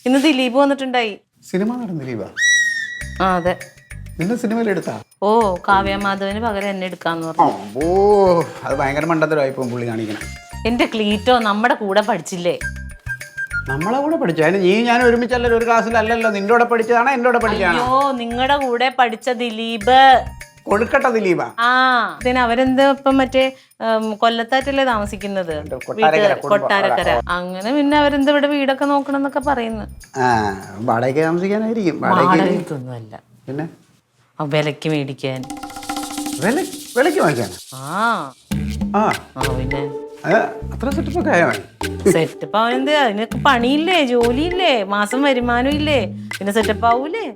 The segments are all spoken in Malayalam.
ഇന്ന് ദിലീപ് വന്നിട്ടുണ്ടായി. സിനിമ നടൻ ദിലീപ? ആ അതെ. നിന്നെ സിനിമയിൽ എടുത്താ? ഓ, കാവ്യ മാധവന് പകരം എന്നെ എടുക്കാന്ന് പറഞ്ഞു. ഓ, അത് ഭയങ്കര മണ്ടത്തരമായിപ്പോ പുള്ളി കാണിക്കണം. എന്റെ ക്ലീറ്റോ നമ്മുടെ കൂടെ പഠിച്ചില്ലേ? നമ്മളെ കൂടെ പഠിച്ചു. അതിന് നീ ഞാൻ ഒരുമിച്ചല്ലല്ലോ, ഒരു ക്ലാസ്സിലല്ലല്ലോ. നിന്റെ കൂടെ പഠിച്ചതാണോ എന്റെ കൂടെ പഠിച്ചതാണോ? അയ്യോ, നിങ്ങളുടെ കൂടെ പഠിച്ച ദിലീപ്. കൊഴുക്കട്ട ദിലീപ? ആ, പിന്നെ അവരെന്താ ഇപ്പം മറ്റേ കൊല്ലത്താറ്റല്ലേ താമസിക്കുന്നത്, കൊട്ടാരക്കര. അങ്ങനെ പിന്നെ അവരെന്താ ഇവിടെ വീടൊക്കെ നോക്കണം എന്നൊക്കെ പറയുന്നു. വാടകയ്ക്ക് താമസിക്കാനായിരിക്കും. വാടകയ്ക്കൊന്നുമല്ല, പിന്നെ വിലക്ക് മേടിക്കാൻ. വിലക്ക് വാങ്ങിക്കാൻ? ആ പിന്നെ അത്ര സെറ്റപ്പൊക്കെ ആയോ? സെറ്റപ്പ് അവനെന്ത്, അതിനൊക്കെ പണിയില്ലേ, ജോലിയില്ലേ, മാസം വരുമാനം ഇല്ലേ, പിന്നെ സെറ്റപ്പ് ആവൂലേ.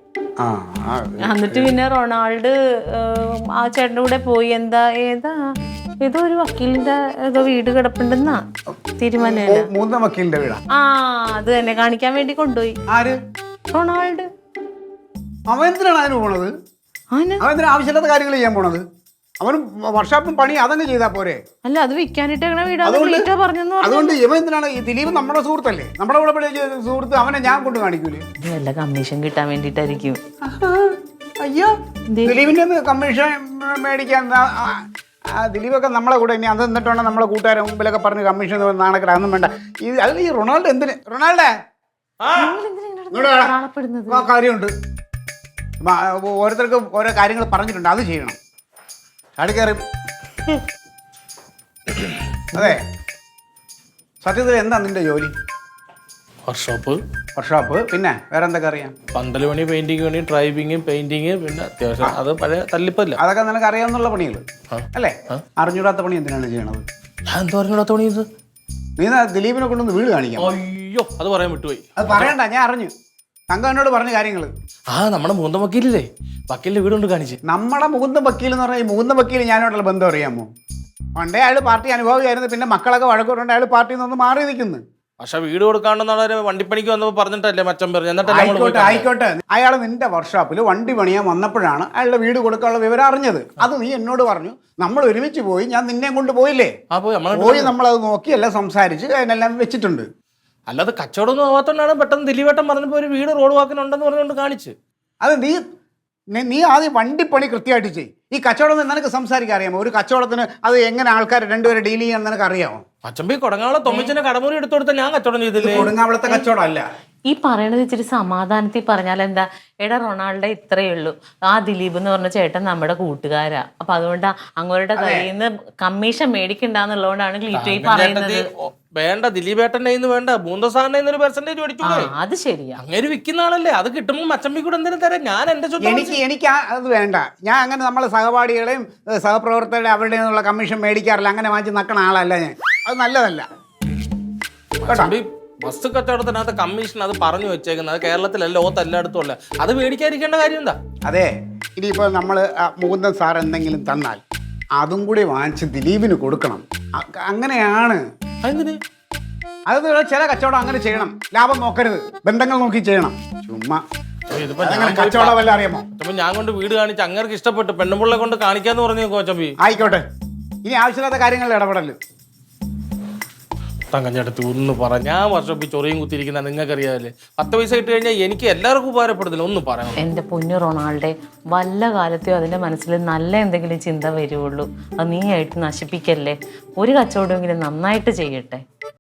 എന്നിട്ട് പിന്നെ റൊണാൾഡ് ആ ചേട്ടൻ്റെ കൂടെ പോയി. ഏതോ ഒരു വക്കീലിന്റെ ഏതോ വീട് കിടപ്പുണ്ടെന്നാ തിരുമലയില്. മൂന്നാം വക്കീലിന്റെ വീടാ? ആ, അത് തന്നെ കാണിക്കാൻ വേണ്ടി കൊണ്ടുപോയി. ആര്? റൊണാൾഡ്. അവൻ എന്തിനാണ് അതിന് പോണത്? അവൻ എന്തിനാ ആവശ്യമില്ലാത്ത കാര്യങ്ങൾ ചെയ്യാൻ പോണത്? അവൻ വർഷാപ്പും പണി അതങ്ങ് ചെയ്താ പോരെ? അല്ല, അത് വിൽക്കാനായിട്ട് വീടാ പറഞ്ഞു. അതുകൊണ്ട് ഇവ എന്തിനാണ്? ഈ ദിലീപ് നമ്മുടെ സുഹൃത്തല്ലേ, നമ്മുടെ കൂടെ പഠിച്ച സുഹൃത്ത്. അവനെ ഞാൻ കൊണ്ട് കാണിക്കൂലേ? വല്ല കമ്മീഷൻ കിട്ടാൻ വേണ്ടിട്ടായിരിക്കും. അയ്യോ, ദിലീപിന്റെ കമ്മീഷൻ മേടിക്കാൻ ദിലീപൊക്കെ നമ്മളെ കൂടെ ഇനി അത് എന്നിട്ടാണ് നമ്മളെ കൂട്ടുകാരെ മുമ്പിലൊക്കെ പറഞ്ഞ് കമ്മീഷൻ നാണക്കട ഒന്നും വേണ്ട. ഈ റൊണാൾഡോ എന്തിന്? റൊണാൾഡേ കാര്യമുണ്ട്. ഓരോരുത്തർക്ക് ഓരോ കാര്യങ്ങൾ പറഞ്ഞിട്ടുണ്ട്, അത് ചെയ്യണം. ചാടി കയറി. അതെ, സത്യത്തിൽ എന്താ നിന്റെ ജോലി? വർക്ക്ഷോപ്പ്. പിന്നെ വേറെ എന്തൊക്കെ അറിയാം? പന്തല് പണി, പെയിന്റിങ് പണി, ഡ്രൈവിങ്, പെയിന്റിങ്, പിന്നെ അത്യാവശ്യം അത് പഴയ തല്ലിപ്പല്ല. അതൊക്കെ നിനക്ക് അറിയാവുന്നുള്ള പണികൾ അല്ലേ? അറിഞ്ഞൂടാത്ത പണി എന്തിനാണ് ചെയ്യണത്? ഞാൻ എന്തോ അറിഞ്ഞൂടാത്ത പണി ഇത്? നീ ദിലീപിനെ കൊണ്ടൊന്ന് വീട് കാണിക്കാം. അയ്യോ, അത് പറയാൻ വിട്ടുപോയി. അത് പറയണ്ട, ഞാൻ അറിഞ്ഞു. തങ്ക എന്നോട് പറഞ്ഞ കാര്യങ്ങൾ. നമ്മുടെ മുകുന്ദ വക്കീലില്ലേ, വക്കീലിന്റെ വീട് കൊണ്ട് കാണിച്ച്. നമ്മുടെ മുകുന്ദ വക്കീൽ എന്ന് പറഞ്ഞാൽ ഈ മുകുന്ദ വക്കീൽ ഞാനോടുള്ള ബന്ധം അറിയാമോ? പണ്ടേ അയാൾ പാർട്ടി അനുഭവിയായിരുന്നു. പിന്നെ മക്കളൊക്കെ വഴക്കൂറുണ്ട്, അയാൾ പാർട്ടിയിൽ നിന്ന് മാറി നിൽക്കുന്നു. പക്ഷെ വീട് കൊടുക്കാണ്ടെന്നാണ് വണ്ടിപ്പണിക്ക് വന്നപ്പോൾ പറഞ്ഞിട്ടല്ലേ മച്ചൻ പറഞ്ഞു. ആയിക്കോട്ടെ, അയാൾ നിന്റെ വർക്ക്ഷോപ്പിൽ വണ്ടി പണിയാൻ വന്നപ്പോഴാണ് അയാളുടെ വീട് കൊടുക്കാനുള്ള വിവരം അറിഞ്ഞത്. അത് നീ എന്നോട് പറഞ്ഞു. നമ്മൾ ഒരുമിച്ച് പോയി, ഞാൻ നിന്നെ കൊണ്ട് പോയില്ലേ? പോയി നമ്മളത് നോക്കി എല്ലാം സംസാരിച്ച് അതിനെല്ലാം വെച്ചിട്ടുണ്ട്. അല്ലാതെ കച്ചവടമൊന്നും ആവാത്തോണ്ടാണ് പെട്ടെന്ന് ദിലീപേട്ടൻ പറഞ്ഞപ്പോൾ ഒരു വീട് റോഡ് വാക്കിനുണ്ടെന്ന് പറഞ്ഞുകൊണ്ട് കാണിച്ച്. അത് നീ ആദ്യം വണ്ടിപ്പണി കൃത്യമായിട്ട് ചെയ്യും. ഈ കച്ചവടം നിനക്ക് സംസാരിക്കാൻ അറിയാമോ? ഒരു കച്ചവടത്തിന് അത് എങ്ങനെ ആൾക്കാർ രണ്ടുപേരെ ഡീൽ ചെയ്യാൻ നിനക്ക് അറിയാമോ? അച്ചമ്പി കൊടങ്ങാളെ തൊമ്മിച്ചിന്റെ കടമുറി എടുത്തു കൊടുത്ത ഞാൻ കച്ചവടം ചെയ്തില്ലേ? കൊടുങ്ങാവളത്തെ കച്ചവടം അല്ല ഈ പറയണത്. ഇച്ചിരി സമാധാനത്തിൽ പറഞ്ഞാൽ എന്താ? എടാ റൊണാൾഡോ ഇത്രയേ ഉള്ളൂ. ആ ദിലീപ് എന്ന് പറഞ്ഞ ചേട്ടൻ നമ്മുടെ കൂട്ടുകാരാ. അപ്പൊ അതുകൊണ്ട് അങ്ങോരുടെ കയ്യിൽ നിന്ന് കമ്മീഷൻ മേടിക്കണ്ടെന്നുള്ളതുകൊണ്ടാണ് ക്ലീറ്റോയി പറയുന്നത്. വേണ്ട, ദിലീപേട്ടൻ്റെ വേണ്ട, മൂന്നസാറിന്റെ ഒരു പെർസെന്റേജ് മേടിച്ചൂടെ? അത് ശരിയാ, അങ്ങനെ വിൽക്കുന്ന ആളല്ലേ. അത് കിട്ടുമ്പോൾ മച്ചമ്പി കൂടെ എന്തിനും തരാം. ഞാൻ എന്റെ എനിക്ക് അത് വേണ്ട. ഞാൻ അങ്ങനെ നമ്മളെ സഹപാഠികളെയും സഹപ്രവർത്തകരെയും അവരുടെ നിന്നുള്ള കമ്മീഷൻ മേടിക്കാറില്ല. അങ്ങനെ വാങ്ങിച്ച് നക്കണ ആളല്ല ഞാൻ. അത് നല്ലതല്ല. ബസ് കച്ചവടത്തിനകത്ത് കമ്മീഷൻ അത് പറഞ്ഞു വെച്ചേക്കുന്നത് കേരളത്തിലല്ല, എല്ലായിടത്തും അല്ല. അത് മേടിക്കാതിരിക്കേണ്ട കാര്യം എന്താ? അതെ, ഇനിയിപ്പോൾ നമ്മൾ മുകുന്ദൻ സാർ എന്തെങ്കിലും തന്നാൽ അതും കൂടി വാങ്ങിച്ച് ദിലീപിന് കൊടുക്കണം. അങ്ങനെയാണ്. അത് ചില കച്ചവടം അങ്ങനെ ചെയ്യണം. ലാഭം നോക്കരുത്, ബന്ധങ്ങൾ നോക്കി ചെയ്യണം. ചുമ്മാ കച്ചവടം വല്ല അറിയാമോ? ഞാൻ കൊണ്ട് വീട് കാണിച്ച് അങ്ങേർക്ക് ഇഷ്ടപ്പെട്ടു, പെണ്ണുപിള്ളെ കൊണ്ട് കാണിക്കാന്ന് പറഞ്ഞു കോച്ചമ്പി. ആയിക്കോട്ടെ, ഇനി ആവശ്യമില്ലാത്ത കാര്യങ്ങളിൽ ഇടപെടല്. തങ്കഞ്ഞടുത്ത് ഒന്ന് പറ. ഞാൻ വർഷം ചൊറിയും കുത്തിയിരിക്കുന്ന നിങ്ങൾക്കറിയാമല്ലേ. 10 പൈസ ഇട്ട് കഴിഞ്ഞാൽ എനിക്ക് എല്ലാവർക്കും ഉപകാരപ്പെടുന്നില്ല. ഒന്ന് പറയണം. എൻ്റെ പൊന്നു റൊണാൾഡേ, വല്ല കാലത്തെയോ അതിൻ്റെ മനസ്സിൽ നല്ല എന്തെങ്കിലും ചിന്ത വരുവുള്ളൂ. അത് നീ ആയിട്ട് നശിപ്പിക്കല്ലേ. ഒരു കച്ചവടമെങ്കിലും നന്നായിട്ട് ചെയ്യട്ടെ.